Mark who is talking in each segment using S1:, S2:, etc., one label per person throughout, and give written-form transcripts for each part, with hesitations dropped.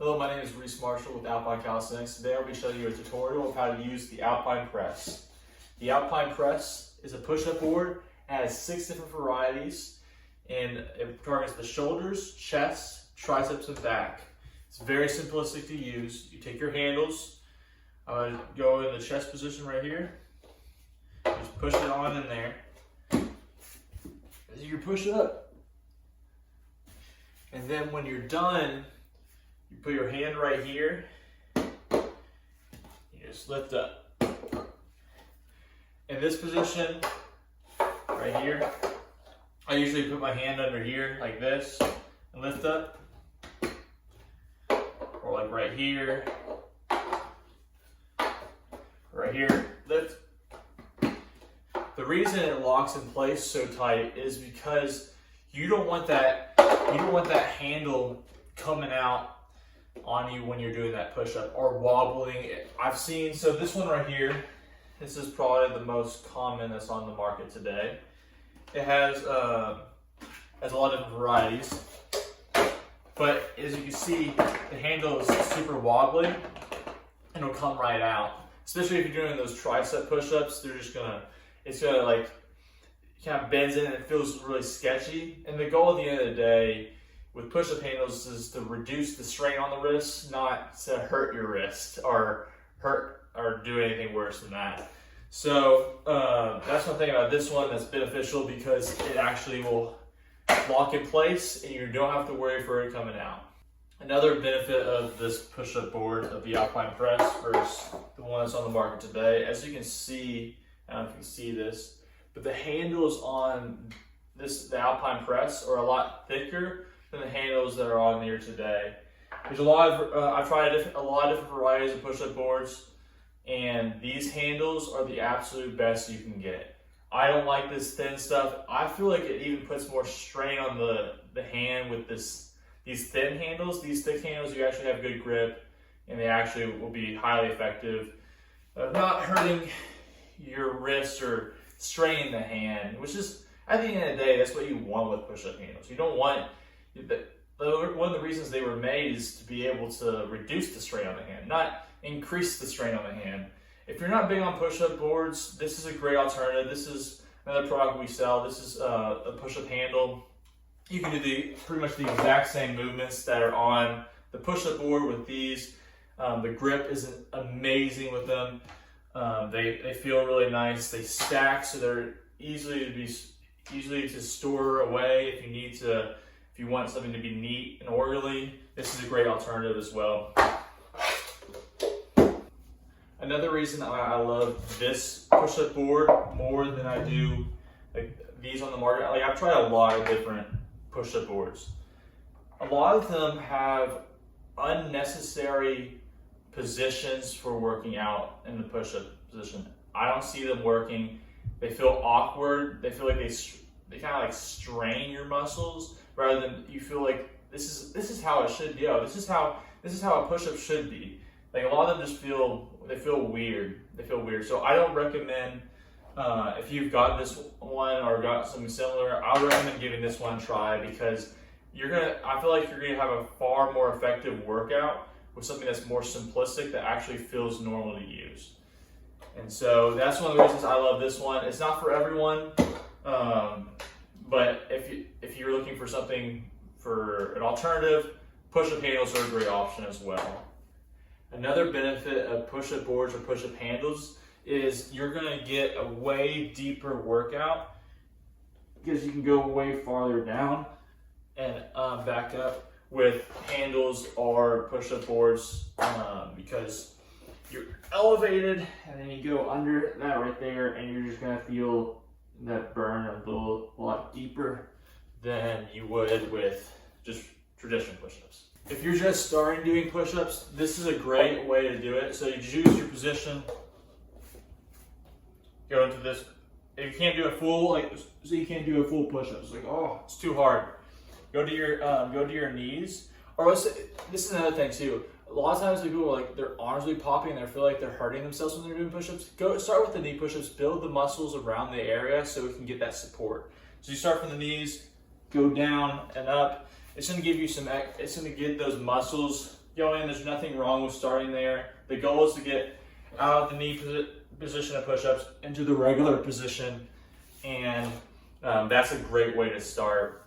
S1: Hello, my name is Reese Marshall with Alpine Calisthenics. Today I'll be showing you a tutorial of how to use the Alpine Press. The Alpine Press is a push-up board. It has 6 different varieties and it targets the shoulders, chest, triceps, and back. It's very simplistic to use. You take your handles, go in the chest position right here, just push it on in there. As you push it up. And then when you're done, you put your hand right here, you just lift up. In this position, right here, I usually put my hand under here like this and lift up. Or like right here, lift. The reason it locks in place so tight is because you don't want that handle coming out on you when you're doing that push-up or wobbling. I've seen, so this one right here, this is probably the most common that's on the market today. It has a lot of different varieties, but as you can see, the handle is super wobbly and it'll come right out. Especially if you're doing those tricep push-ups, it's gonna like kind of bends in and it feels really sketchy. And the goal at the end of the day with push-up handles is to reduce the strain on the wrist, not to hurt your wrist or do anything worse than that. So that's one thing about this one that's beneficial because it actually will lock in place and you don't have to worry for it coming out. Another benefit of this push-up board of the Alpine Press versus the one that's on the market today, as you can see, I don't know if you can see this, but the handles on the Alpine Press are a lot thicker than the handles that are on here today. There's a lot of, I've tried a lot of different varieties of push-up boards, and these handles are the absolute best you can get. I don't like this thin stuff. I feel like it even puts more strain on the hand with these thin handles. These thick handles, you actually have good grip, and they actually will be highly effective, not hurting your wrist or straining the hand, which is, at the end of the day, that's what you want with push-up handles. You don't want, one of the reasons they were made is to be able to reduce the strain on the hand, not increase the strain on the hand. If you're not big on push-up boards, this is a great alternative. This is another product we sell. This is a push-up handle. You can do pretty much the exact same movements that are on the push-up board with these. The grip is amazing with them. They feel really nice. They stack, so they're easily to store away if you want something to be neat and orderly. This is a great alternative as well. Another reason I love this push-up board more than I do like these on the market, like I've tried a lot of different push-up boards. A lot of them have unnecessary positions for working out in the push-up position. I don't see them working. They feel awkward. They feel like they kind of like strain your muscles rather than you feel like this is how it should go. This is how a push-up should be. Like a lot of them just feel weird. They feel weird. So I don't recommend, if you've got this one or got something similar, I would recommend giving this one a try because I feel like you're gonna have a far more effective workout with something that's more simplistic that actually feels normal to use. And so that's one of the reasons I love this one. It's not for everyone, but if you're looking for something for an alternative, push-up handles are a great option as well. Another benefit of push-up boards or push-up handles is you're gonna get a way deeper workout because you can go way farther down and back up with handles or push-up boards because you're elevated and then you go under that right there and you're just gonna feel that burn a lot deeper than you would with just traditional push-ups. If you're just starting doing push-ups, this is a great way to do it. So you choose your position, go into this. If you can't do a full, so you can't do a full push-up. It's like, oh, it's too hard. Go to your knees. Or this is another thing too. A lot of times people are like, their arms will be popping and they feel like they're hurting themselves when they're doing push-ups. Start with the knee push-ups, build the muscles around the area so we can get that support. So you start from the knees, go down and up. It's gonna give you it's gonna get those muscles go in. There's nothing wrong with starting there. The goal is to get out of the knee position of push-ups into the regular position, and that's a great way to start.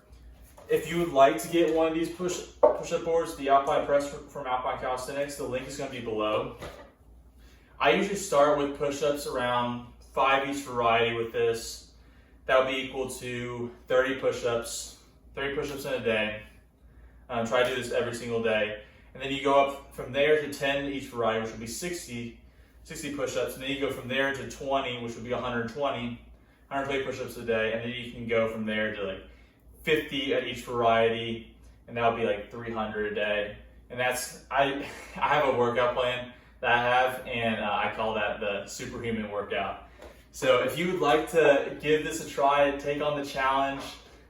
S1: If you would like to get one of these push-up boards, the Alpine Press from Alpine Calisthenics, the link is going to be below. I usually start with push-ups around 5 each variety with this. That would be equal to 30 push-ups in a day. Try to do this every single day. And then you go up from there to 10 each variety, which would be 60 push-ups. And then you go from there to 20, which would be 120 push-ups a day. And then you can go from there to like 50 at each variety, and that would be like 300 a day. And that's, I have a workout plan that I have, and I call that the superhuman workout. So if you would like to give this a try, take on the challenge,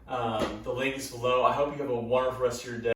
S1: the link is below. I hope you have a wonderful rest of your day.